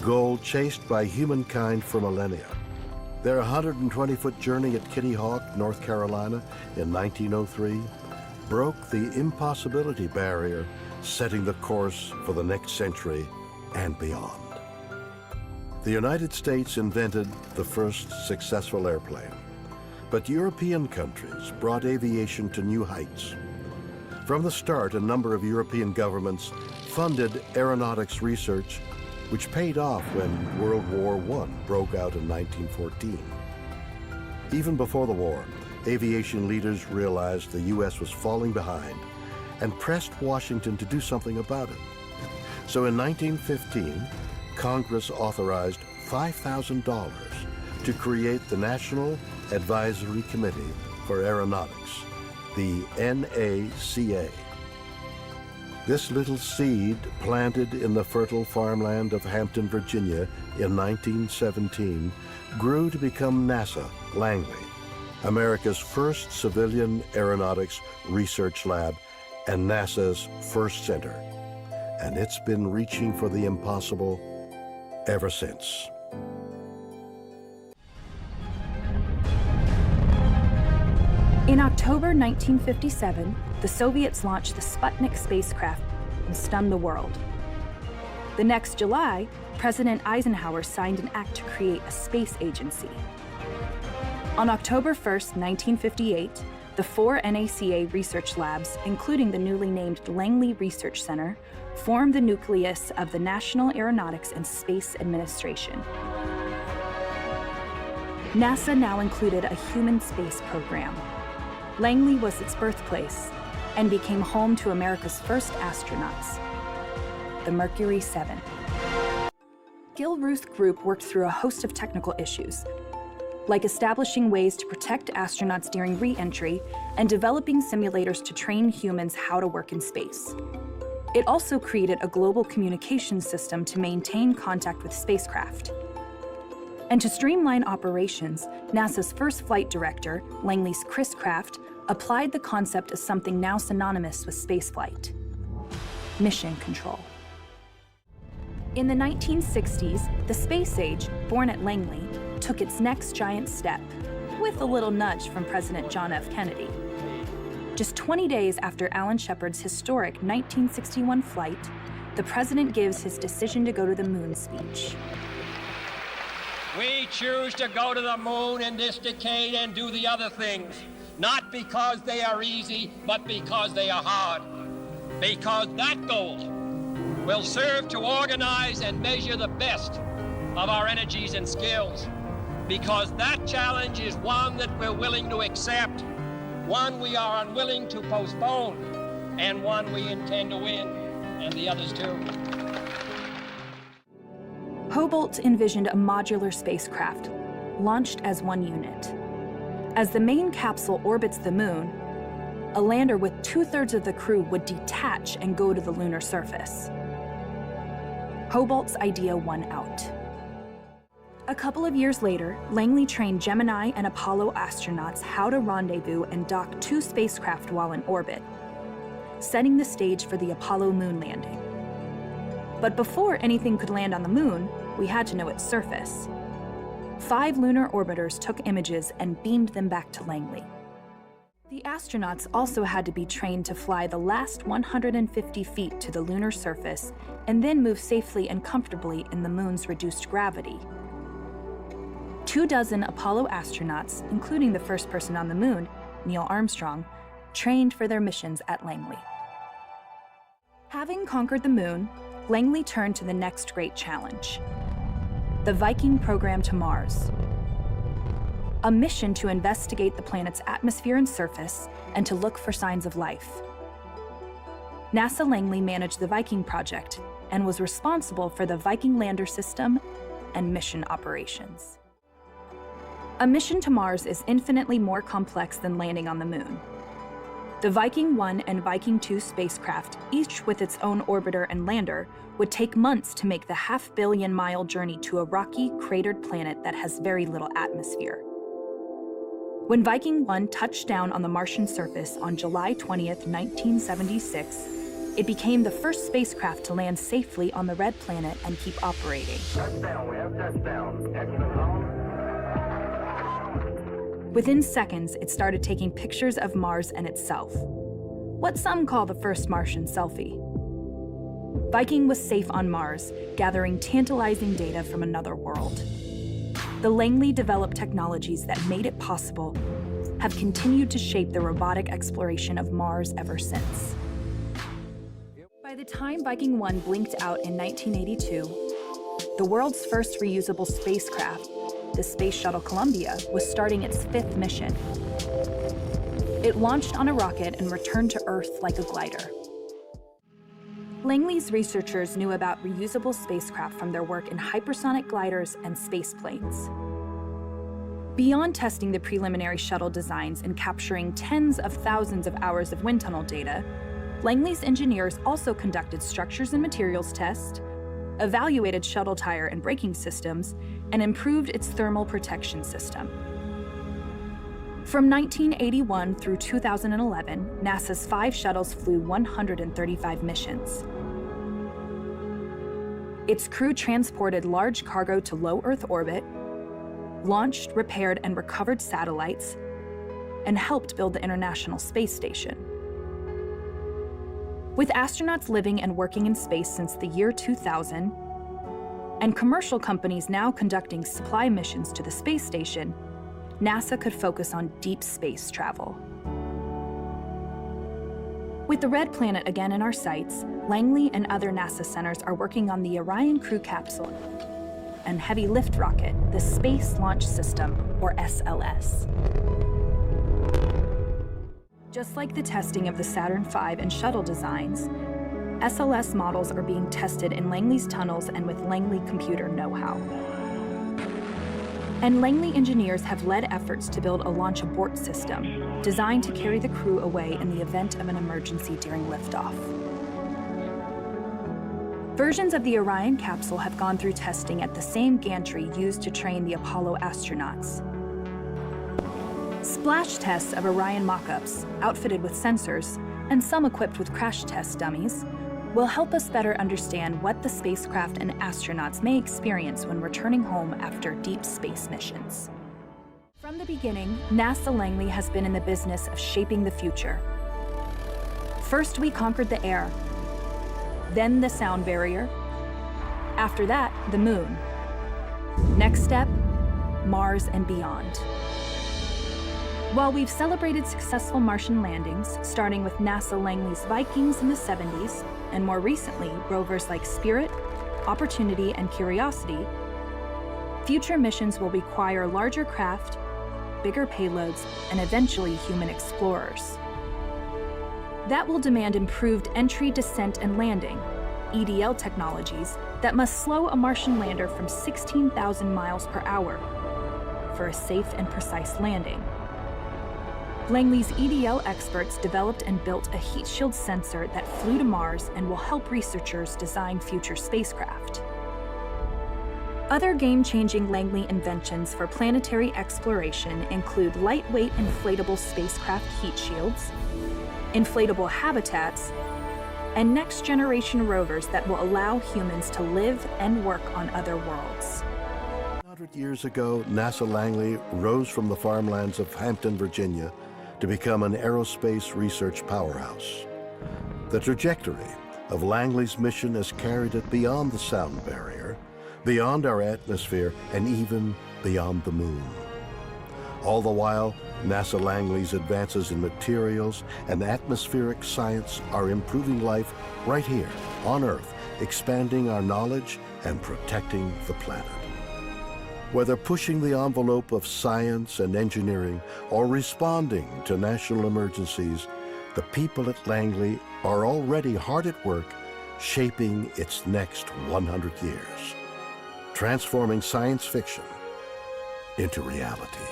goal chased by humankind for millennia. Their 120-foot journey at Kitty Hawk, North Carolina in 1903 broke the impossibility barrier, setting the course for the next century and beyond. The United States invented the first successful airplane, but European countries brought aviation to new heights. From the start, a number of European governments funded aeronautics research, which paid off when World War I broke out in 1914. Even before the war, aviation leaders realized the U.S. was falling behind and pressed Washington to do something about it. So in 1915, Congress authorized $5,000 to create the National Advisory Committee for Aeronautics, the NACA. This little seed, planted in the fertile farmland of Hampton, Virginia in 1917, grew to become NASA Langley, America's first civilian aeronautics research lab and NASA's first center. And it's been reaching for the impossible ever since. In October 1957, the Soviets launched the Sputnik spacecraft and stunned the world. The next July, President Eisenhower signed an act to create a space agency. On October 1st, 1958, the 4 NACA research labs, including the newly named Langley Research Center, formed the nucleus of the National Aeronautics and Space Administration. NASA now included a human space program. Langley was its birthplace and became home to America's first astronauts, the Mercury 7. Gil-Ruth Group worked through a host of technical issues, like establishing ways to protect astronauts during re-entry and developing simulators to train humans how to work in space. It also created a global communications system to maintain contact with spacecraft. And to streamline operations, NASA's first flight director, Langley's Chris Kraft, applied the concept of something now synonymous with spaceflight: mission control. In the 1960s, the space age, born at Langley, took its next giant step, with a little nudge from President John F. Kennedy. Just 20 days after Alan Shepard's historic 1961 flight, the president gives his decision to go to the moon speech. We choose to go to the moon in this decade and do the other things, not because they are easy, but because they are hard. Because that goal will serve to organize and measure the best of our energies and skills. Because that challenge is one that we're willing to accept, one we are unwilling to postpone, and one we intend to win, and the others too. Hobart envisioned a modular spacecraft, launched as one unit. As the main capsule orbits the moon, a lander with 2/3 of the crew would detach and go to the lunar surface. Hobart's idea won out. A couple of years later, Langley trained Gemini and Apollo astronauts how to rendezvous and dock 2 spacecraft while in orbit, setting the stage for the Apollo moon landing. But before anything could land on the moon, we had to know its surface. 5 lunar orbiters took images and beamed them back to Langley. The astronauts also had to be trained to fly the last 150 feet to the lunar surface and then move safely and comfortably in the moon's reduced gravity. 24 Apollo astronauts, including the first person on the moon, Neil Armstrong, trained for their missions at Langley. Having conquered the moon, Langley turned to the next great challenge: the Viking program to Mars. A mission to investigate the planet's atmosphere and surface and to look for signs of life. NASA Langley managed the Viking project and was responsible for the Viking lander system and mission operations. A mission to Mars is infinitely more complex than landing on the moon. The Viking 1 and Viking 2 spacecraft, each with its own orbiter and lander, would take months to make the half-billion-mile journey to a rocky, cratered planet that has very little atmosphere. When Viking 1 touched down on the Martian surface on July 20th, 1976, It became the first spacecraft to land safely on the Red Planet and keep operating. Touchdown, we have touchdown. Excellent home. Within seconds, it started taking pictures of Mars and itself, what some call the first Martian selfie. Viking was safe on Mars, gathering tantalizing data from another world. The Langley developed technologies that made it possible have continued to shape the robotic exploration of Mars ever since. By the time Viking 1 blinked out in 1982, the world's first reusable spacecraft, the Space Shuttle Columbia, was starting its 5th mission. It launched on a rocket and returned to Earth like a glider. Langley's researchers knew about reusable spacecraft from their work in hypersonic gliders and space planes. Beyond testing the preliminary shuttle designs and capturing tens of thousands of hours of wind tunnel data, Langley's engineers also conducted structures and materials tests, evaluated shuttle tire and braking systems, and improved its thermal protection system. From 1981 through 2011, NASA's 5 shuttles flew 135 missions. Its crew transported large cargo to low Earth orbit, launched, repaired, and recovered satellites, and helped build the International Space Station. With astronauts living and working in space since the year 2000, and commercial companies now conducting supply missions to the space station, NASA could focus on deep space travel. With the Red Planet again in our sights, Langley and other NASA centers are working on the Orion crew capsule and heavy lift rocket, the Space Launch System, or SLS. Just like the testing of the Saturn V and shuttle designs, SLS models are being tested in Langley's tunnels and with Langley computer know-how. And Langley engineers have led efforts to build a launch abort system designed to carry the crew away in the event of an emergency during liftoff. Versions of the Orion capsule have gone through testing at the same gantry used to train the Apollo astronauts. Splash tests of Orion mock-ups, outfitted with sensors, and some equipped with crash test dummies, will help us better understand what the spacecraft and astronauts may experience when returning home after deep space missions. From the beginning, NASA Langley has been in the business of shaping the future. First, we conquered the air, then the sound barrier. After that, the moon. Next step, Mars and beyond. While we've celebrated successful Martian landings, starting with NASA Langley's Vikings in the 70s, and more recently, rovers like Spirit, Opportunity, and Curiosity, future missions will require larger craft, bigger payloads, and eventually human explorers. That will demand improved entry, descent, and landing, EDL technologies that must slow a Martian lander from 16,000 miles per hour for a safe and precise landing. Langley's EDL experts developed and built a heat shield sensor that flew to Mars and will help researchers design future spacecraft. Other game-changing Langley inventions for planetary exploration include lightweight inflatable spacecraft heat shields, inflatable habitats, and next-generation rovers that will allow humans to live and work on other worlds. 100 years ago, NASA Langley rose from the farmlands of Hampton, Virginia, to become an aerospace research powerhouse. The trajectory of Langley's mission has carried it beyond the sound barrier, beyond our atmosphere, and even beyond the moon. All the while, NASA Langley's advances in materials and atmospheric science are improving life right here on Earth, expanding our knowledge and protecting the planet. Whether pushing the envelope of science and engineering or responding to national emergencies, the people at Langley are already hard at work shaping its next 100 years, transforming science fiction into reality.